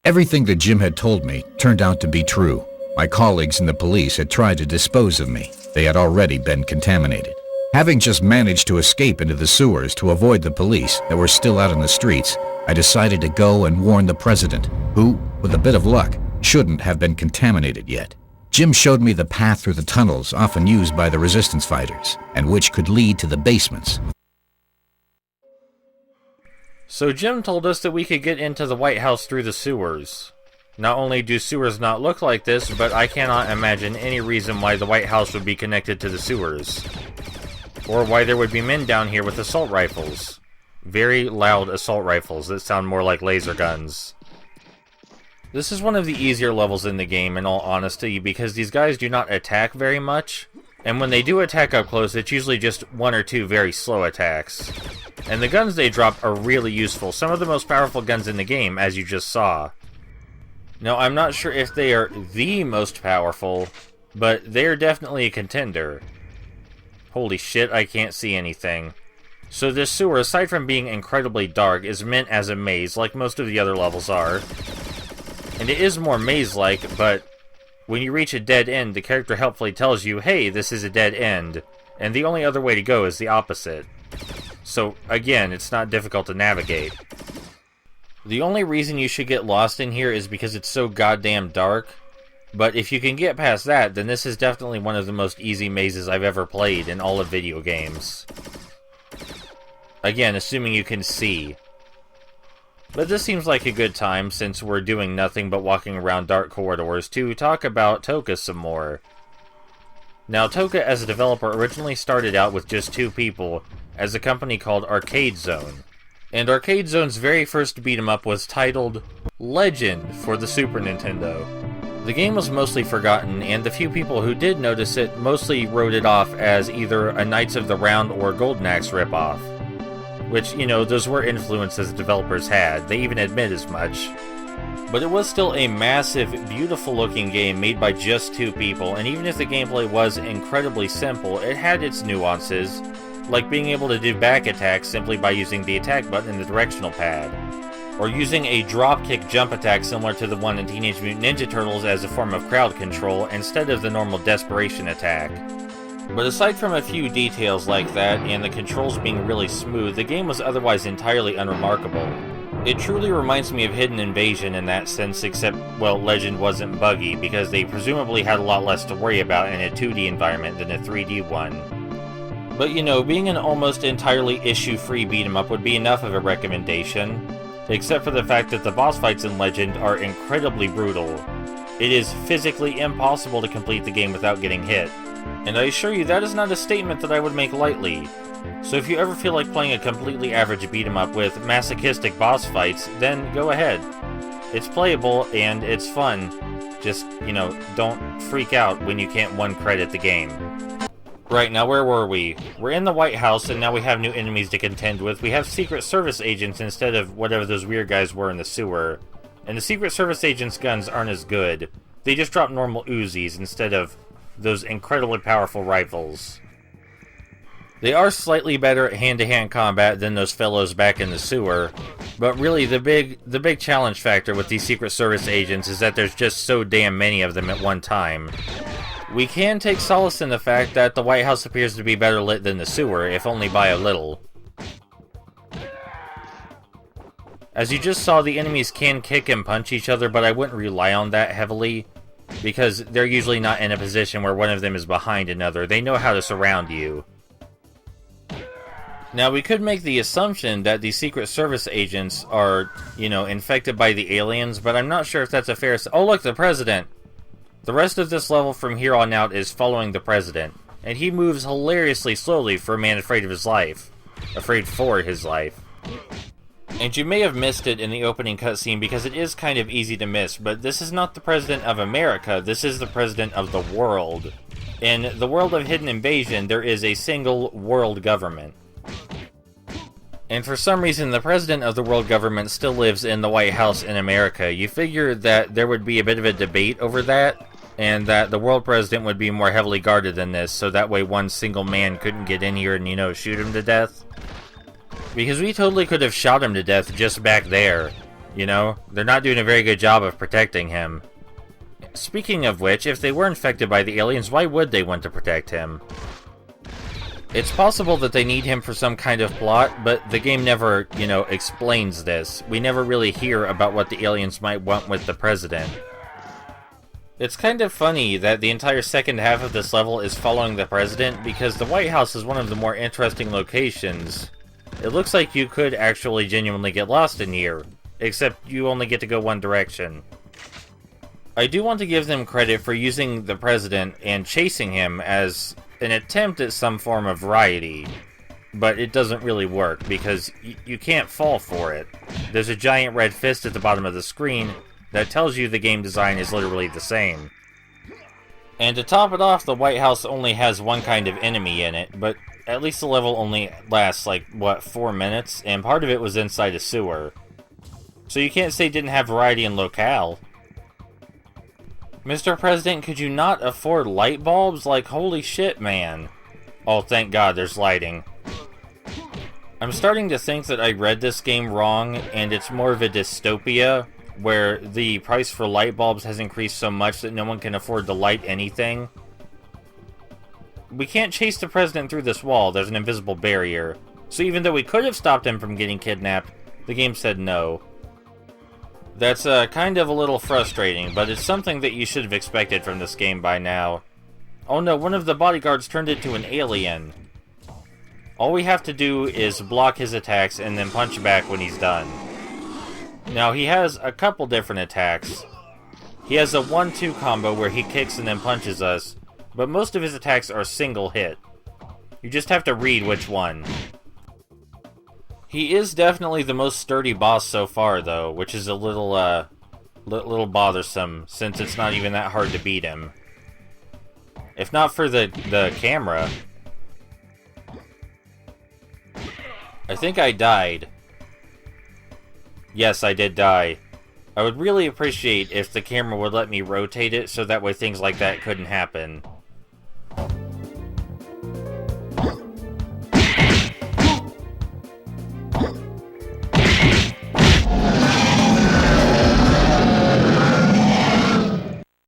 Everything that Jim had told me turned out to be true. My colleagues in the police had tried to dispose of me. They had already been contaminated. Having just managed to escape into the sewers to avoid the police that were still out on the streets, I decided to go and warn the president, who, with a bit of luck, shouldn't have been contaminated yet. Jim showed me the path through the tunnels often used by the resistance fighters, and which could lead to the basements. So Jim told us that we could get into the White House through the sewers. Not only do sewers not look like this, but I cannot imagine any reason why the White House would be connected to the sewers. Or why there would be men down here with assault rifles. Very loud assault rifles that sound more like laser guns. This is one of the easier levels in the game, in all honesty, because these guys do not attack very much. And when they do attack up close, it's usually just one or two very slow attacks. And the guns they drop are really useful, some of the most powerful guns in the game, as you just saw. Now, I'm not sure if they are the most powerful, but they are definitely a contender. Holy shit, I can't see anything. So this sewer, aside from being incredibly dark, is meant as a maze, like most of the other levels are. And it is more maze-like, but when you reach a dead end, the character helpfully tells you, hey, this is a dead end, and the only other way to go is the opposite. So, again, it's not difficult to navigate. The only reason you should get lost in here is because it's so goddamn dark, but if you can get past that, then this is definitely one of the most easy mazes I've ever played in all of video games. Again, assuming you can see. But this seems like a good time, since we're doing nothing but walking around dark corridors, to talk about Toka some more. Now, Toka as a developer originally started out with just 2 people, as a company called Arcade Zone. And Arcade Zone's very first beat-em-up was titled Legend for the Super Nintendo. The game was mostly forgotten, and the few people who did notice it mostly wrote it off as either a Knights of the Round or Golden Axe ripoff. Which, you know, those were influences the developers had, they even admit as much. But it was still a massive, beautiful-looking game made by just 2 people, and even if the gameplay was incredibly simple, it had its nuances, like being able to do back attacks simply by using the attack button in the directional pad, or using a dropkick jump attack similar to the one in Teenage Mutant Ninja Turtles as a form of crowd control instead of the normal desperation attack. But aside from a few details like that, and the controls being really smooth, the game was otherwise entirely unremarkable. It truly reminds me of Hidden Invasion in that sense, except, well, Legend wasn't buggy, because they presumably had a lot less to worry about in a 2D environment than a 3D one. But you know, being an almost entirely issue-free beat-em-up would be enough of a recommendation, except for the fact that the boss fights in Legend are incredibly brutal. It is physically impossible to complete the game without getting hit. And I assure you, that is not a statement that I would make lightly. So if you ever feel like playing a completely average beat-em-up with masochistic boss fights, then go ahead. It's playable, and it's fun. Just, you know, don't freak out when you can't one-credit the game. Right, now where were we? We're in the White House, and now we have new enemies to contend with. We have Secret Service agents instead of whatever those weird guys were in the sewer. And the Secret Service agents' guns aren't as good. They just drop normal Uzis instead of those incredibly powerful rifles. They are slightly better at hand-to-hand combat than those fellows back in the sewer, but really the big challenge factor with these Secret Service agents is that there's just so damn many of them at one time. We can take solace in the fact that the White House appears to be better lit than the sewer, if only by a little. As you just saw, the enemies can kick and punch each other, but I wouldn't rely on that heavily, because they're usually not in a position where one of them is behind another. They know how to surround you. Now, we could make the assumption that the Secret Service agents are, you know, infected by the aliens, but I'm not sure if that's a fair... Oh, look, the President! The rest of this level from here on out is following the President, and he moves hilariously slowly for a man afraid of his life. Afraid for his life. And you may have missed it in the opening cutscene because it is kind of easy to miss, but this is not the President of America, this is the President of the world. In the world of Hidden Invasion, there is a single world government. And for some reason, the President of the world government still lives in the White House in America. You figure that there would be a bit of a debate over that, and that the world president would be more heavily guarded than this, so that way one single man couldn't get in here and, you know, shoot him to death. Because we totally could have shot him to death just back there. You know, they're not doing a very good job of protecting him. Speaking of which, if they were infected by the aliens, why would they want to protect him? It's possible that they need him for some kind of plot, but the game never, you know, explains this. We never really hear about what the aliens might want with the president. It's kind of funny that the entire second half of this level is following the president, because the White House is one of the more interesting locations. It looks like you could actually genuinely get lost in here, except you only get to go one direction. I do want to give them credit for using the president and chasing him as an attempt at some form of variety, but it doesn't really work because you can't fall for it. There's a giant red fist at the bottom of the screen that tells you the game design is literally the same. And to top it off, the White House only has one kind of enemy in it, but at least the level only lasts like, what, 4 minutes? And part of it was inside a sewer. So you can't say it didn't have variety in locale. Mr. President, could you not afford light bulbs? Like, holy shit, man. Oh, thank God there's lighting. I'm starting to think that I read this game wrong, and it's more of a dystopia, where the price for light bulbs has increased so much that no one can afford to light anything. We can't chase the president through this wall, there's an invisible barrier. So even though we could have stopped him from getting kidnapped, the game said no. That's kind of a little frustrating, but it's something that you should have expected from this game by now. Oh no, one of the bodyguards turned into an alien. All we have to do is block his attacks and then punch back when he's done. Now, he has a couple different attacks. He has a 1-2 combo where he kicks and then punches us, but most of his attacks are single hit. You just have to read which one. He is definitely the most sturdy boss so far, though, which is a little bothersome, since it's not even that hard to beat him. If not for the camera. I think I died. Yes, I did die. I would really appreciate if the camera would let me rotate it so that way things like that couldn't happen.